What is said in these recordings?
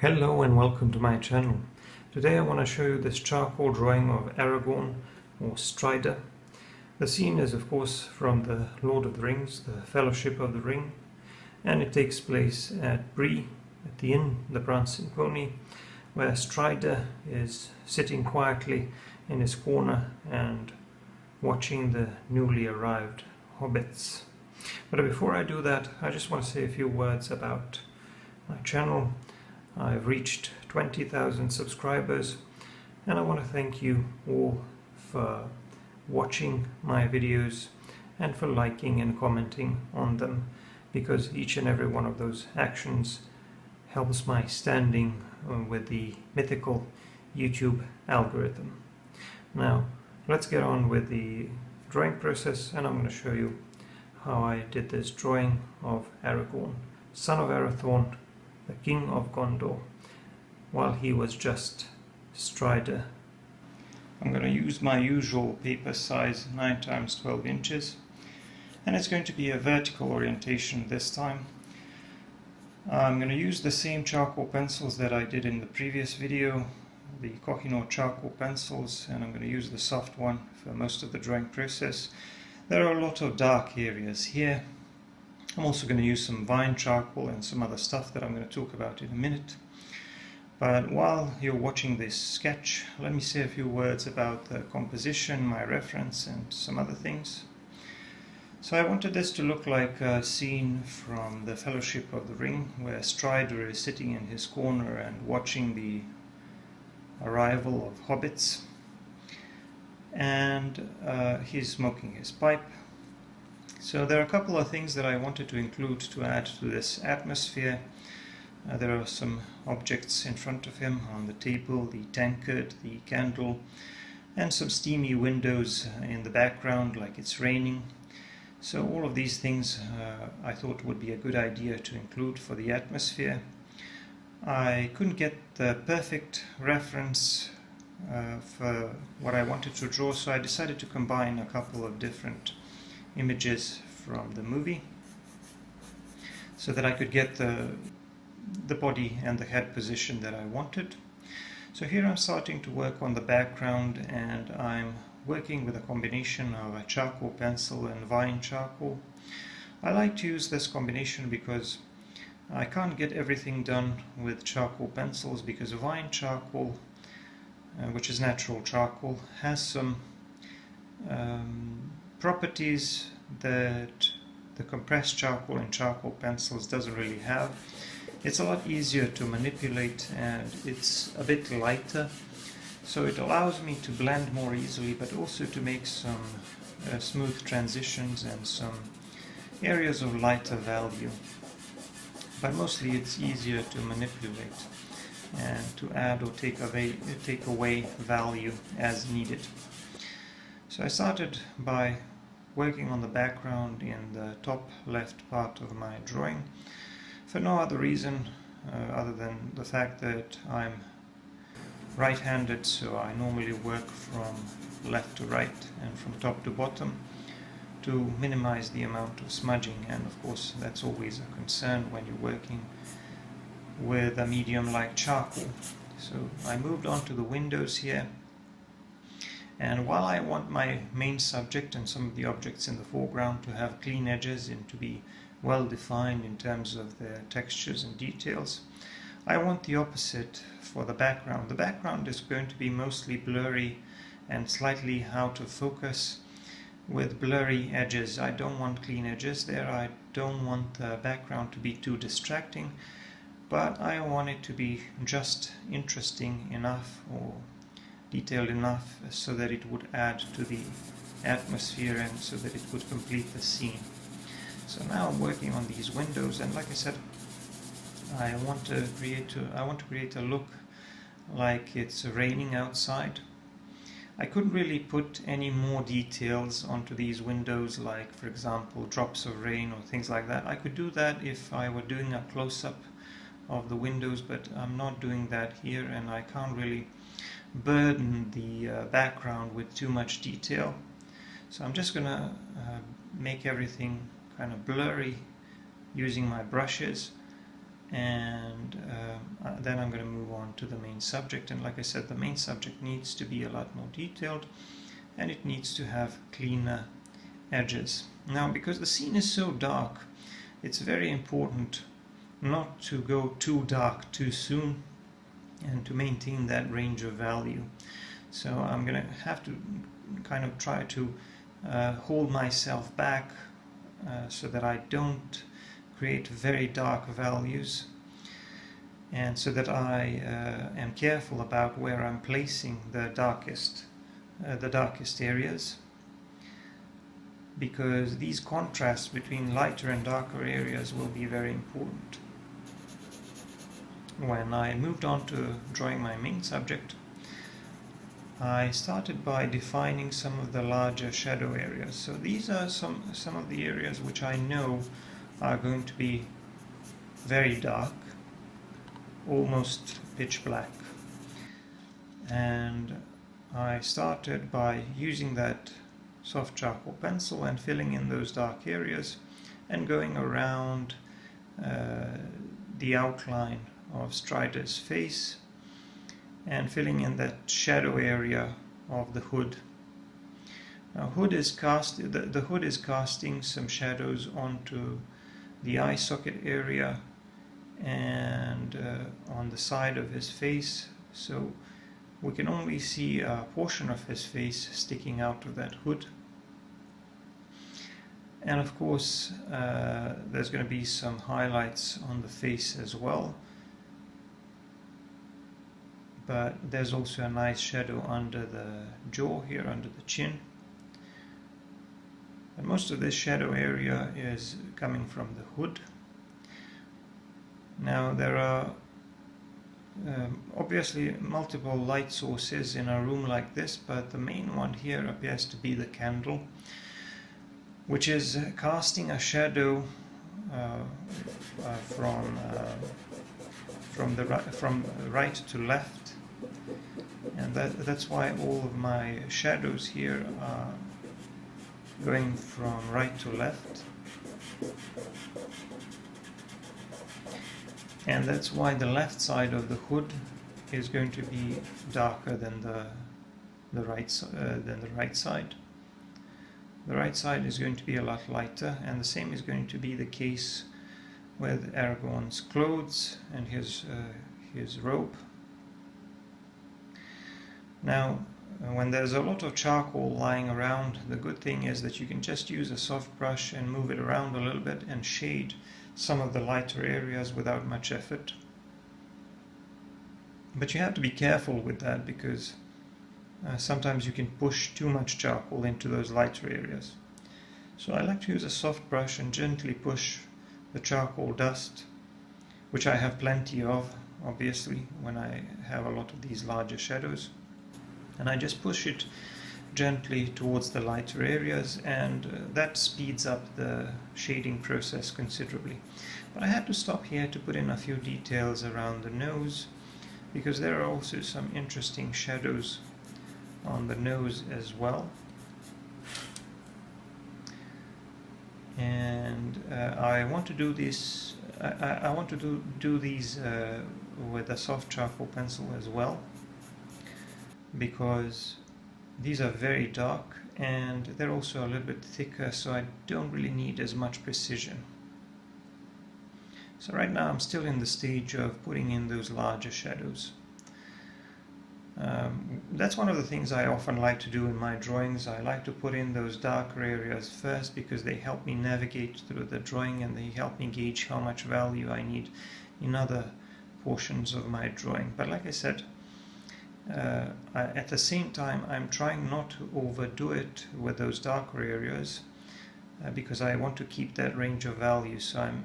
Hello and welcome to my channel. Today I want to show you this charcoal drawing of Aragorn or Strider. The scene is of course from the Lord of the Rings, the Fellowship of the Ring, and it takes place at Bree, at the inn, the Prancing Pony, where Strider is sitting quietly in his corner and watching the newly arrived hobbits. But before I do that, I just want to say a few words about my channel. I've reached 20,000 subscribers, and I want to thank you all for watching my videos and for liking and commenting on them, because each and every one of those actions helps my standing with the mythical YouTube algorithm. Now let's get on with the drawing process, and I'm going to show you how I did this drawing of Aragorn, son of Arathorn, the King of Gondor, while he was just Strider. I'm going to use my usual paper size 9 times 12 inches, and it's going to be a vertical orientation this time. I'm going to use the same charcoal pencils that I did in the previous video, the Kohinoor charcoal pencils, and I'm going to use the soft one for most of the drawing process. There are a lot of dark areas here. I'm also going to use some vine charcoal and some other stuff that I'm going to talk about in a minute. But while you're watching this sketch, let me say a few words about the composition, my reference, and some other things. So I wanted this to look like a scene from the Fellowship of the Ring, where Strider is sitting in his corner and watching the arrival of hobbits, and he's smoking his pipe. So there are a couple of things that I wanted to include to add to this atmosphere. There are some objects in front of him on the table, the tankard, the candle, and some steamy windows in the background like it's raining. So all of these things I thought would be a good idea to include for the atmosphere. I couldn't get the perfect reference for what I wanted to draw, so I decided to combine a couple of different images from the movie so that I could get the body and the head position that I wanted. So here I'm starting to work on the background, and I'm working with a combination of a charcoal pencil and vine charcoal. I like to use this combination because I can't get everything done with charcoal pencils, because vine charcoal, which is natural charcoal, has some properties that the compressed charcoal in charcoal pencils doesn't really have. It's a lot easier to manipulate, and it's a bit lighter, so it allows me to blend more easily, but also to make some smooth transitions and some areas of lighter value. But mostly it's easier to manipulate and to add or take away value as needed. So I started by working on the background in the top left part of my drawing, for no other reason other than the fact that I'm right-handed, so I normally work from left to right and from top to bottom to minimize the amount of smudging, and of course that's always a concern when you're working with a medium like charcoal. So I moved on to the windows here. And while I want my main subject and some of the objects in the foreground to have clean edges and to be well defined in terms of their textures and details, I want the opposite for the background. The background is going to be mostly blurry and slightly out of focus with blurry edges. I don't want clean edges there. I don't want the background to be too distracting, but I want it to be just interesting enough or detailed enough so that it would add to the atmosphere and so that it would complete the scene. So now I'm working on these windows, and like I said, I want to create a look like it's raining outside. I couldn't really put any more details onto these windows, like for example drops of rain or things like that. I could do that if I were doing a close-up of the windows, but I'm not doing that here, and I can't really burden the background with too much detail. So I'm just gonna make everything kind of blurry using my brushes, and then I'm going to move on to the main subject. And like I said, the main subject needs to be a lot more detailed, and it needs to have cleaner edges. Now, because the scene is so dark, it's very important not to go too dark too soon and to maintain that range of value. So I'm going to have to kind of try to hold myself back so that I don't create very dark values, and so that I am careful about where I'm placing the darkest areas, because these contrasts between lighter and darker areas will be very important. When I moved on to drawing my main subject, I started by defining some of the larger shadow areas. So these are some of the areas which I know are going to be very dark, almost pitch black. And I started by using that soft charcoal pencil and filling in those dark areas and going around the outline of Strider's face and filling in that shadow area of the hood. Now, the hood is casting some shadows onto the eye socket area and on the side of his face, so we can only see a portion of his face sticking out of that hood. And of course there's going to be some highlights on the face as well, but there's also a nice shadow under the jaw here, under the chin. And most of this shadow area is coming from the hood. Now, there are obviously multiple light sources in a room like this, but the main one here appears to be the candle, which is casting a shadow from right to left, and that's why all of my shadows here are going from right to left, and that's why the left side of the hood is going to be darker than the right side. The right side is going to be a lot lighter, and the same is going to be the case with Aragorn's clothes and his robe. Now, when there's a lot of charcoal lying around, the good thing is that you can just use a soft brush and move it around a little bit and shade some of the lighter areas without much effort. But you have to be careful with that, because sometimes you can push too much charcoal into those lighter areas. So I like to use a soft brush and gently push the charcoal dust, which I have plenty of, obviously, when I have a lot of these larger shadows. And I just push it gently towards the lighter areas, and that speeds up the shading process considerably. But I had to stop here to put in a few details around the nose, because there are also some interesting shadows on the nose as well. And I want to do this. I want to do these with a soft charcoal pencil as well, because these are very dark and they're also a little bit thicker, so I don't really need as much precision. So right now I'm still in the stage of putting in those larger shadows. That's one of the things I often like to do in my drawings. I like to put in those darker areas first, because they help me navigate through the drawing and they help me gauge how much value I need in other portions of my drawing. But like I said, at the same time I'm trying not to overdo it with those darker areas, because I want to keep that range of value. So I'm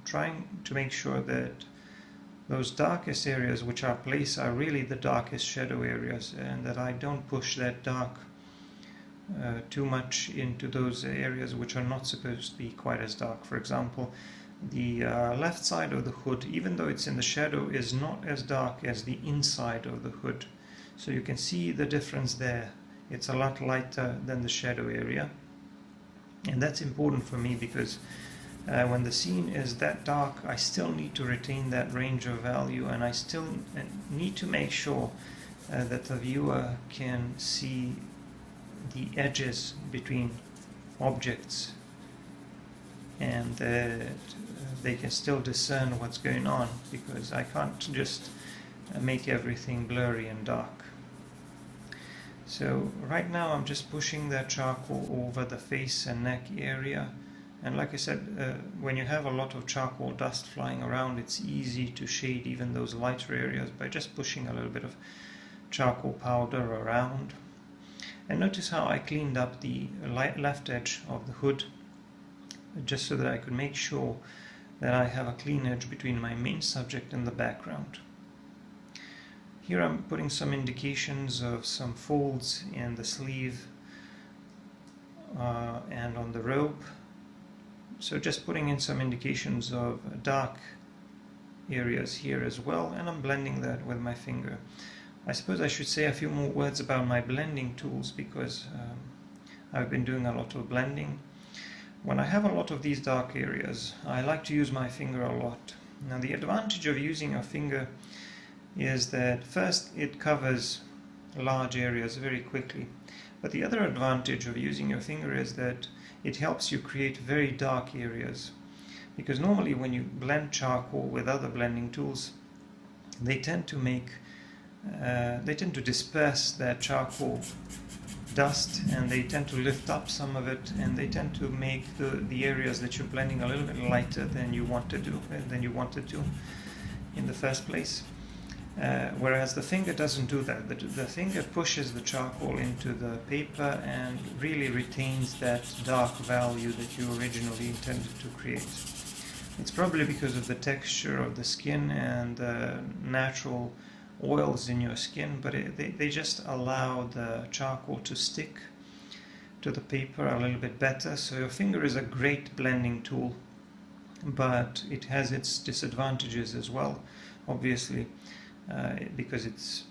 trying to make sure that those darkest areas which are placed are really the darkest shadow areas, and that I don't push that dark too much into those areas which are not supposed to be quite as dark. For example, the left side of the hood, even though it's in the shadow, is not as dark as the inside of the hood. So you can see the difference there. It's a lot lighter than the shadow area, and that's important for me, because When the scene is that dark, I still need to retain that range of value, and I still need to make sure that the viewer can see the edges between objects, and that they can still discern what's going on, because I can't just make everything blurry and dark. So right now I'm just pushing that charcoal over the face and neck area, and like I said, when you have a lot of charcoal dust flying around, it's easy to shade even those lighter areas by just pushing a little bit of charcoal powder around. And notice how I cleaned up the left edge of the hood, just so that I could make sure that I have a clean edge between my main subject and the background. Here I'm putting some indications of some folds in the sleeve and on the robe. So just putting in some indications of dark areas here as well, and I'm blending that with my finger. I suppose I should say a few more words about my blending tools, because I've been doing a lot of blending. When I have a lot of these dark areas, I like to use my finger a lot. Now the advantage of using a finger is that first it covers large areas very quickly, but the other advantage of using your finger is that it helps you create very dark areas, because normally when you blend charcoal with other blending tools, they tend to disperse that charcoal dust, and they tend to lift up some of it, and they tend to make the areas that you're blending a little bit lighter than you wanted to in the first place. Whereas the finger doesn't do that. The finger pushes the charcoal into the paper and really retains that dark value that you originally intended to create. It's probably because of the texture of the skin and the natural oils in your skin, but they just allow the charcoal to stick to the paper a little bit better. So your finger is a great blending tool, but it has its disadvantages as well, obviously, because it's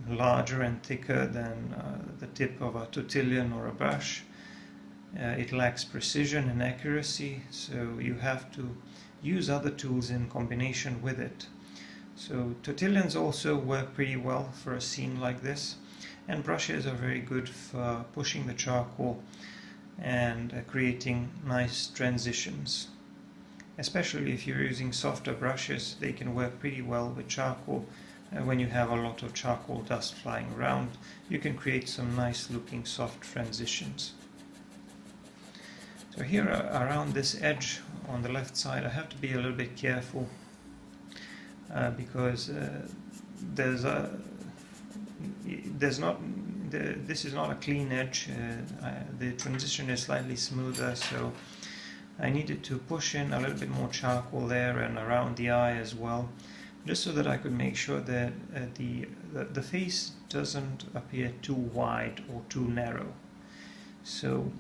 larger and thicker than the tip of a tortillon or a brush. It lacks precision and accuracy, so you have to use other tools in combination with it. So tortillons also work pretty well for a scene like this, and brushes are very good for pushing the charcoal and creating nice transitions. Especially if you're using softer brushes, they can work pretty well with charcoal. When you have a lot of charcoal dust flying around, you can create some nice looking soft transitions. So here around this edge on the left side, I have to be a little bit careful because this is not a clean edge. The transition is slightly smoother, so I needed to push in a little bit more charcoal there and around the eye as well, just so that I could make sure that the face doesn't appear too wide or too narrow. So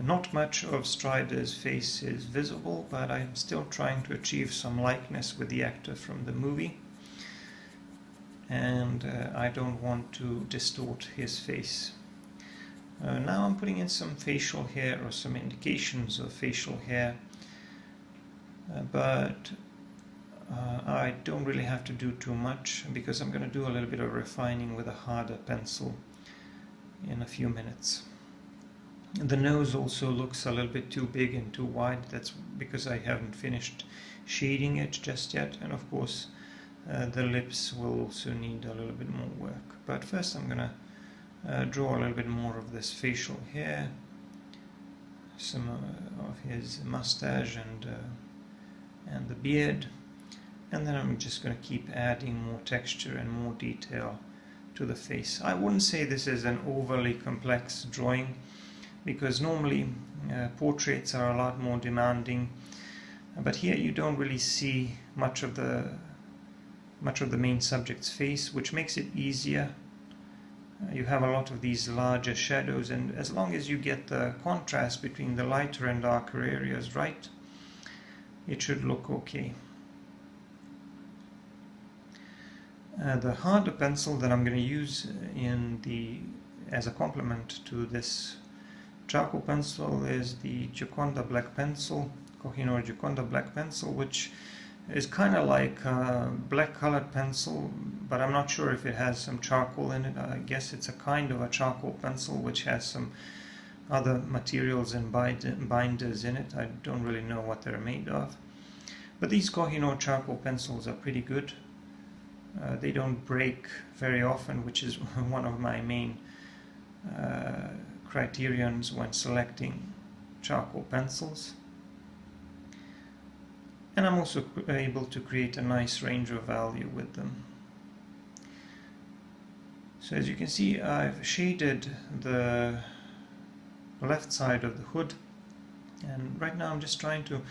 not much of Strider's face is visible, but I'm still trying to achieve some likeness with the actor from the movie, and I don't want to distort his face. Now I'm putting in some facial hair, or some indications of facial hair, but I don't really have to do too much, because I'm going to do a little bit of refining with a harder pencil in a few minutes. The nose also looks a little bit too big and too wide. That's because I haven't finished shading it just yet, and of course the lips will also need a little bit more work. But first I'm going to draw a little bit more of this facial hair, some of his mustache and the beard, and then I'm just going to keep adding more texture and more detail to the face. I wouldn't say this is an overly complex drawing, because normally portraits are a lot more demanding, but here you don't really see much of the main subject's face, which makes it easier. You have a lot of these larger shadows, and as long as you get the contrast between the lighter and darker areas right, it should look okay. The harder pencil that I'm going to use as a complement to this charcoal pencil is the Gioconda black pencil Kohinoor Gioconda black pencil, which is kind of like a black colored pencil, but I'm not sure if it has some charcoal in it. I guess it's a kind of a charcoal pencil which has some other materials and binders in it. I don't really know what they're made of. But these Kohinoor charcoal pencils are pretty good. They don't break very often, which is one of my main criterions when selecting charcoal pencils. And I'm also able to create a nice range of value with them. So as you can see, I've shaded the left side of the hood, and right now I'm just trying to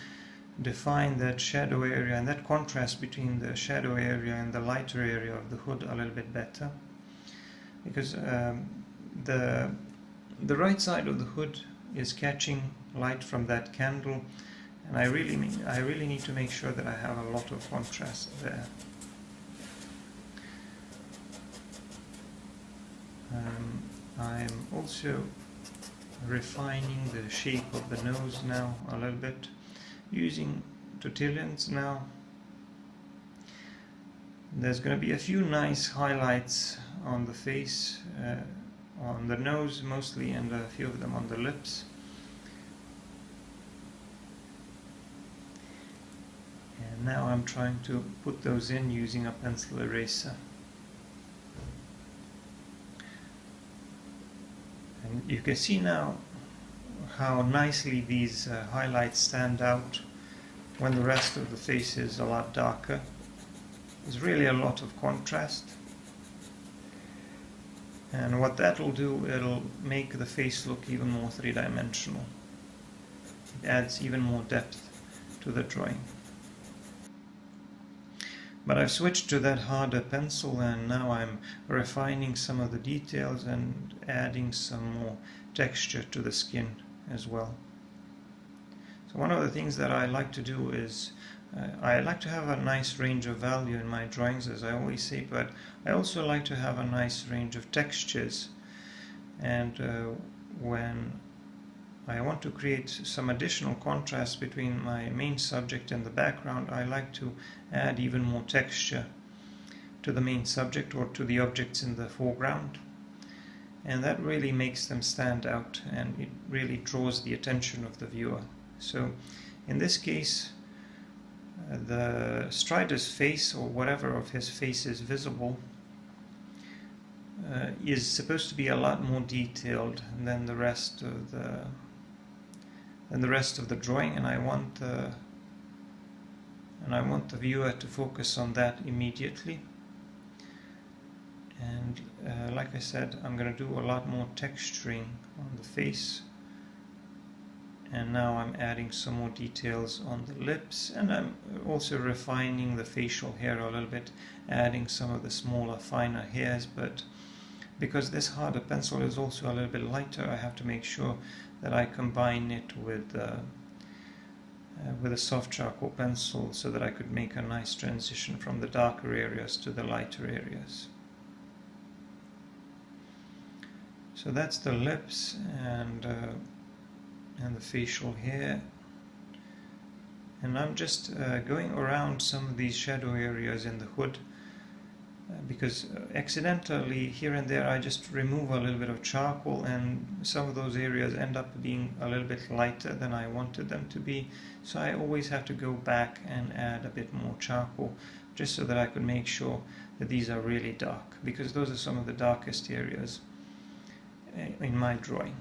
define that shadow area and that contrast between the shadow area and the lighter area of the hood a little bit better, because the right side of the hood is catching light from that candle, and I really need to make sure that I have a lot of contrast there. I'm also refining the shape of the nose now a little bit, using tortillons now. There's going to be a few nice highlights on the face, on the nose mostly, and a few of them on the lips. And now I'm trying to put those in using a pencil eraser. And you can see now how nicely these highlights stand out when the rest of the face is a lot darker. There's really a lot of contrast. And what that will do, it'll make the face look even more three-dimensional. It adds even more depth to the drawing. But I've switched to that harder pencil, and now I'm refining some of the details and adding some more texture to the skin as well. So one of the things that I like to do is I like to have a nice range of value in my drawings, as I always say, but I also like to have a nice range of textures. And when I want to create some additional contrast between my main subject and the background, I like to add even more texture to the main subject or to the objects in the foreground. And that really makes them stand out, and it really draws the attention of the viewer. So in this case, the Strider's face, or whatever of his face is visible, is supposed to be a lot more detailed than the rest of the drawing, and I want the viewer to focus on that immediately. And like I said, I'm going to do a lot more texturing on the face, and now I'm adding some more details on the lips, and I'm also refining the facial hair a little bit, adding some of the smaller, finer hairs. But because this harder pencil is also a little bit lighter, I have to make sure that I combine it with a soft charcoal pencil so that I could make a nice transition from the darker areas to the lighter areas. So that's the lips and the facial hair. And I'm just going around some of these shadow areas in the hood, because accidentally here and there I just remove a little bit of charcoal, and some of those areas end up being a little bit lighter than I wanted them to be. So I always have to go back and add a bit more charcoal, just so that I could make sure that these are really dark, because those are some of the darkest areas in my drawing.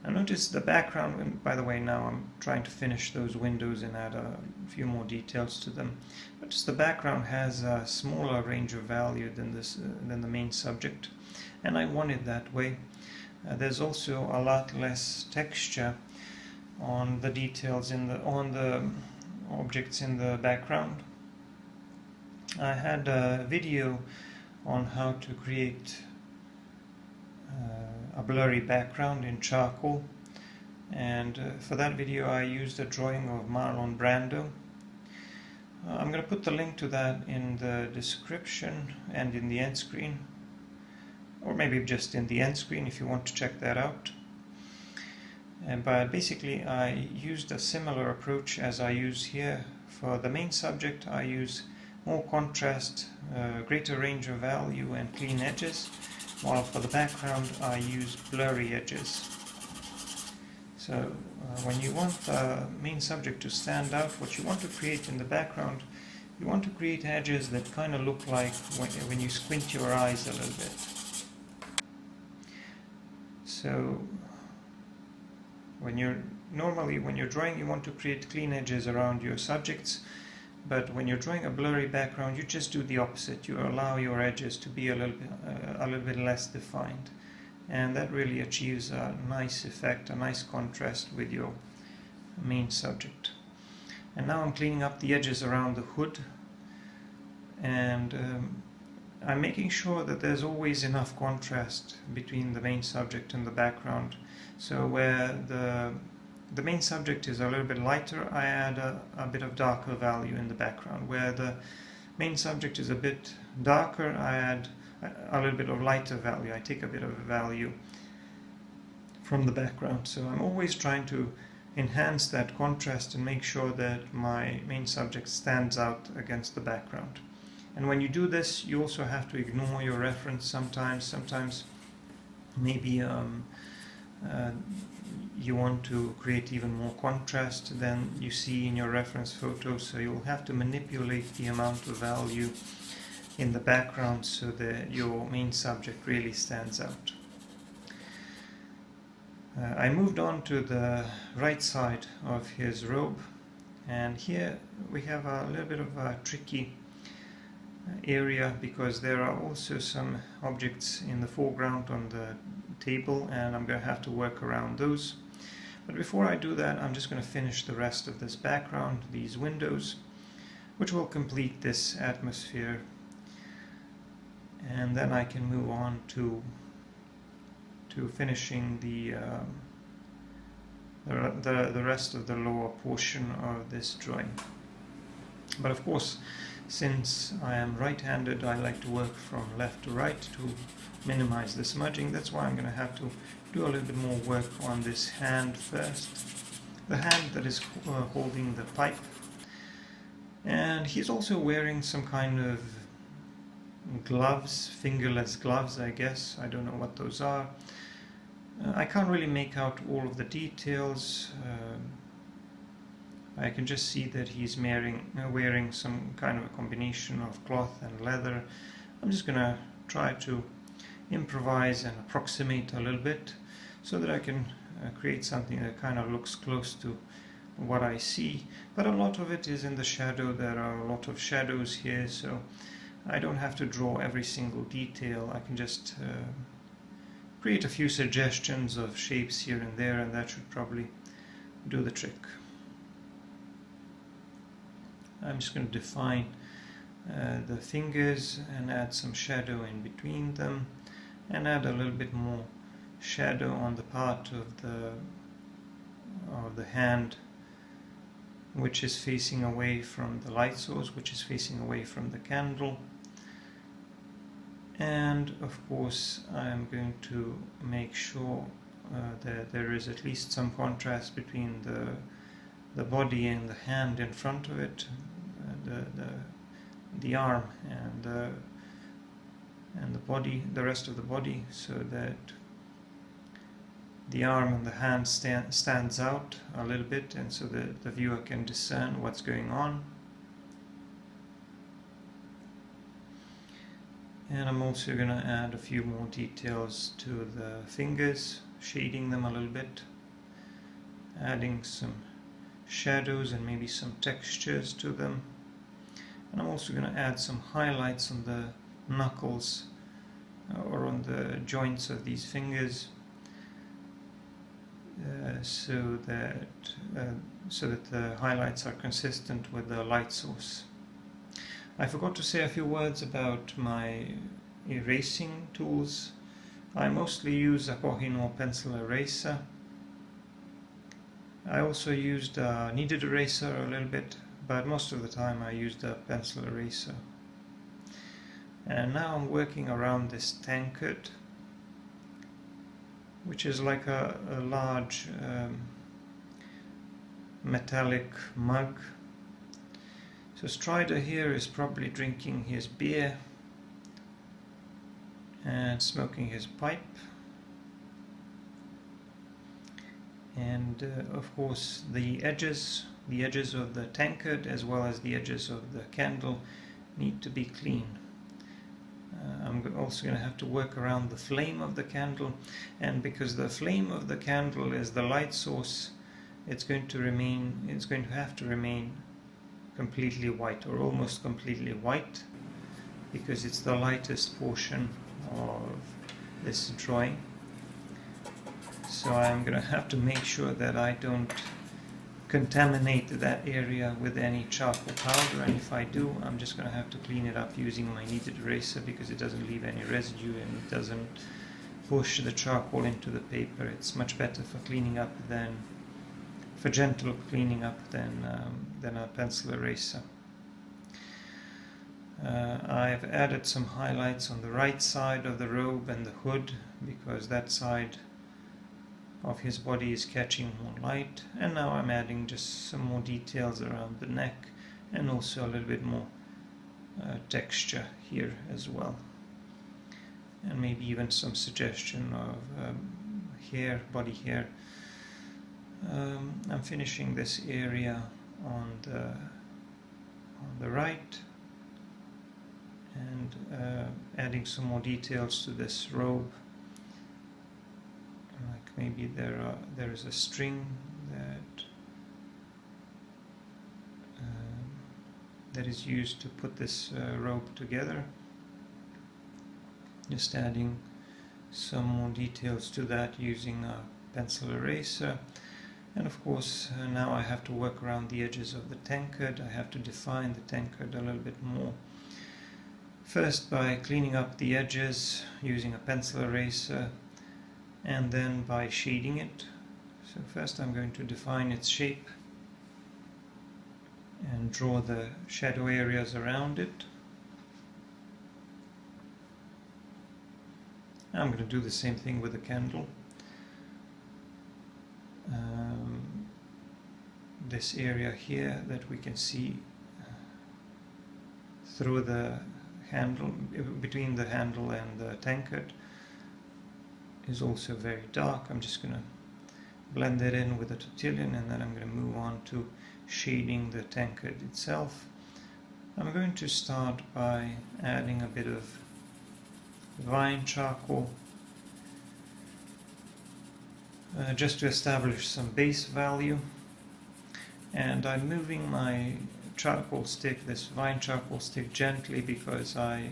Now notice the background, and by the way, now I'm trying to finish those windows and add a few more details to them. Notice the background has a smaller range of value than the main subject, and I want it that way. There's also a lot less texture on the details on the objects in the background. I had a video on how to create a blurry background in charcoal, and for that video I used a drawing of Marlon Brando. I'm going to put the link to that in the description and in the end screen, or maybe just in the end screen if you want to check that out. But basically I used a similar approach as I use here. For the main subject I use more contrast, greater range of value and clean edges, while for the background I use blurry edges. So when you want the main subject to stand out, what you want to create in the background, you want to create edges that kind of look like when you squint your eyes a little bit. So when you're drawing, you want to create clean edges around your subjects, but when you're drawing a blurry background, you just do the opposite. You allow your edges to be a little bit less defined, and that really achieves a nice effect, a nice contrast with your main subject. And now I'm cleaning up the edges around the hood, and I'm making sure that there's always enough contrast between the main subject and the background. So where the main subject is a little bit lighter, I add a bit of darker value in the background. Where the main subject is a bit darker, I add a little bit of lighter value. I take a bit of value from the background. So I'm always trying to enhance that contrast and make sure that my main subject stands out against the background. And when you do this, you also have to ignore your reference sometimes. Sometimes maybe you want to create even more contrast than you see in your reference photo, so you'll have to manipulate the amount of value in the background so that your main subject really stands out. I moved on to the right side of his robe, and here we have a little bit of a tricky area because there are also some objects in the foreground on the table, and I'm going to have to work around those. But before I do that, I'm just going to finish the rest of this background, these windows, which will complete this atmosphere, and then I can move on to finishing the rest of the lower portion of this drawing. But of course, since I am right-handed, I like to work from left to right to minimize the smudging. That's why I'm going to have to do a little bit more work on this hand first. The hand that is holding the pipe. And he's also wearing some kind of gloves, fingerless gloves, I guess. I don't know what those are. I can't really make out all of the details. I can just see that he's wearing some kind of a combination of cloth and leather. I'm just going to try to improvise and approximate a little bit so that I can create something that kind of looks close to what I see. But a lot of it is in the shadow. There are a lot of shadows here, so I don't have to draw every single detail. I can just create a few suggestions of shapes here and there, and that should probably do the trick. I'm just going to define the fingers and add some shadow in between them, and add a little bit more shadow on the part of the hand which is facing away from the light source, which is facing away from the candle. And of course I'm going to make sure that there is at least some contrast between the body and the hand in front of it, the arm and the body, the rest of the body, so that the arm and the hand stands out a little bit, and so that the viewer can discern what's going on. And I'm also going to add a few more details to the fingers, shading them a little bit, adding some shadows and maybe some textures to them. And I'm also going to add some highlights on the knuckles or on the joints of these fingers, so that the highlights are consistent with the light source. I forgot to say a few words about my erasing tools. I mostly use a Kohinoor pencil eraser. I also used a kneaded eraser a little bit, but most of the time I used a pencil eraser. And now I'm working around this tankard, which is like a large metallic mug. So Strider here is probably drinking his beer and smoking his pipe. And of course the edges of the tankard as well as the edges of the candle need to be clean. I'm also going to have to work around the flame of the candle, and because the flame of the candle is the light source, it's going to have to remain completely white, or almost completely white, because it's the lightest portion of this drawing. So I'm going to have to make sure that I don't contaminate that area with any charcoal powder, and if I do, I'm just going to have to clean it up using my kneaded eraser, because it doesn't leave any residue and it doesn't push the charcoal into the paper. It's much better for cleaning up for gentle cleaning up than a pencil eraser. I've added some highlights on the right side of the robe and the hood, because that side of his body is catching more light, and now I'm adding just some more details around the neck and also a little bit more texture here as well, and maybe even some suggestion of body hair. I'm finishing this area on the right and adding some more details to this robe. Like maybe there is a string that is used to put this robe together. Just adding some more details to that using a pencil eraser. And of course now I have to work around the edges of the tankard. I have to define the tankard a little bit more. First by cleaning up the edges using a pencil eraser, and then by shading it. So first I'm going to define its shape and draw the shadow areas around it. I'm going to do the same thing with the candle. This area here that we can see through the handle, between the handle and the tankard, is also very dark. I'm just going to blend that in with a tortillon, and then I'm going to move on to shading the tankard itself. I'm going to start by adding a bit of vine charcoal just to establish some base value, and I'm moving my charcoal stick, this vine charcoal stick, gently because I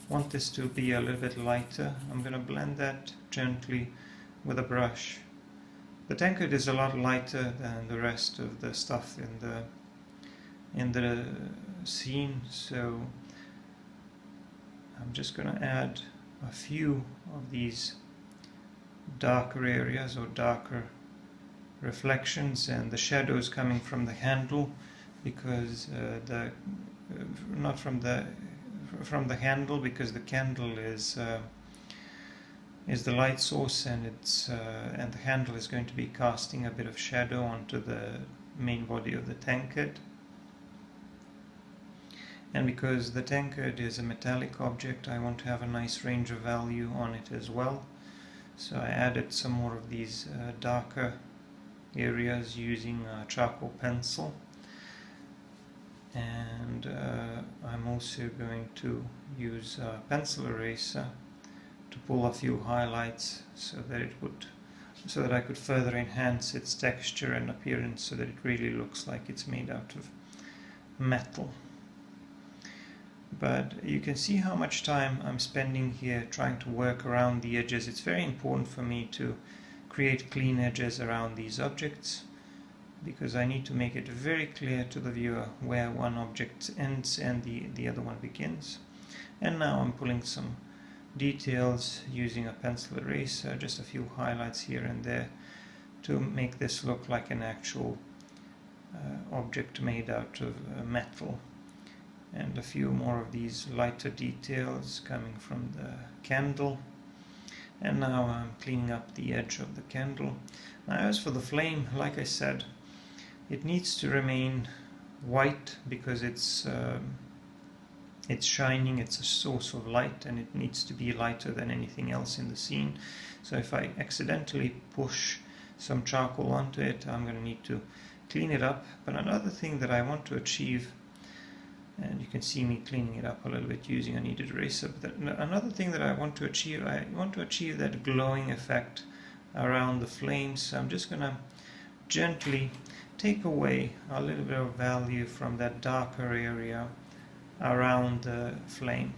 want this to be a little bit lighter. I'm going to blend that gently with a brush. The tankard is a lot lighter than the rest of the stuff in the scene, so I'm just going to add a few of these darker areas or darker reflections and the shadows coming from the handle, because not from the handle, because the candle is the light source, and and the handle is going to be casting a bit of shadow onto the main body of the tankard. And because the tankard is a metallic object, I want to have a nice range of value on it as well. So I added some more of these darker areas using a charcoal pencil. And I'm also going to use a pencil eraser to pull a few highlights so that I could further enhance its texture and appearance, so that it really looks like it's made out of metal. But you can see how much time I'm spending here trying to work around the edges. It's very important for me to create clean edges around these objects, because I need to make it very clear to the viewer where one object ends and the other one begins. And now I'm pulling some details using a pencil eraser, just a few highlights here and there, to make this look like an actual object made out of metal. And a few more of these lighter details coming from the candle. And now I'm cleaning up the edge of the candle. Now as for the flame, like I said, it needs to remain white because it's shining, it's a source of light, and it needs to be lighter than anything else in the scene. So if I accidentally push some charcoal onto it, I'm going to need to clean it up. But another thing that I want to achieve, and you can see me cleaning it up a little bit using a kneaded eraser, but another thing that I want to achieve that glowing effect around the flames. So I'm just going to gently take away a little bit of value from that darker area around the flame.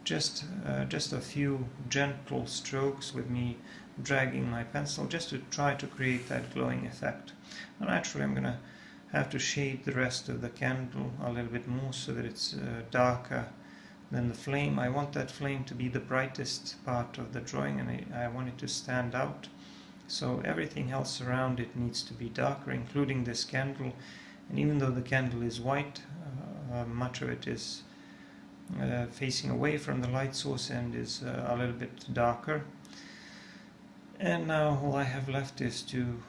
Just a few gentle strokes with me dragging my pencil just to try to create that glowing effect. And actually I'm going to have to shade the rest of the candle a little bit more so that it's darker than the flame. I want that flame to be the brightest part of the drawing, and I want it to stand out. So everything else around it needs to be darker, including this candle. And even though the candle is white, much of it is facing away from the light source and is a little bit darker. And now all I have left is to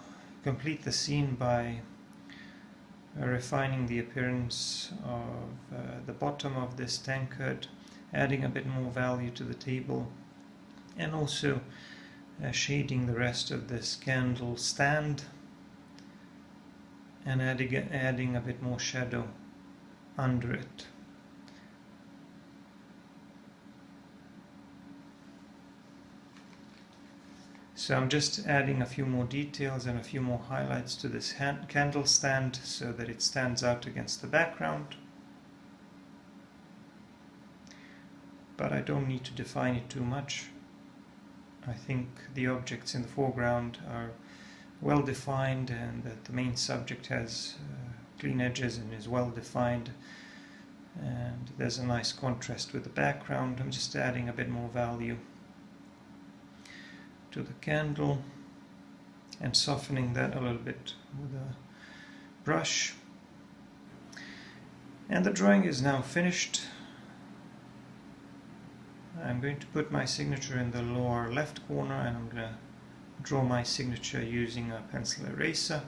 complete the scene by refining the appearance of the bottom of this tankard, adding a bit more value to the table, and also shading the rest of this candle stand and adding a bit more shadow under it. So I'm just adding a few more details and a few more highlights to this candle stand so that it stands out against the background. But I don't need to define it too much. I think the objects in the foreground are well defined, and that the main subject has clean edges and is well defined, and there's a nice contrast with the background. I'm just adding a bit more value to the candle and softening that a little bit with a brush. And the drawing is now finished. I'm going to put my signature in the lower left corner, and I'm going to draw my signature using a pencil eraser.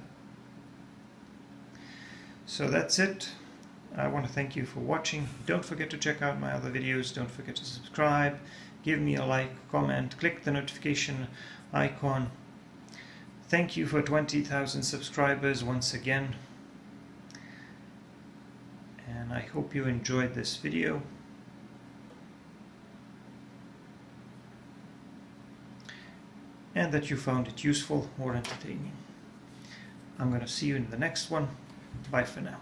So that's it. I want to thank you for watching. Don't forget to check out my other videos. Don't forget to subscribe. Give me a like, comment, click the notification icon. Thank you for 20,000 subscribers once again. And I hope you enjoyed this video. And that you found it useful or entertaining. I'm going to see you in the next one. Bye for now.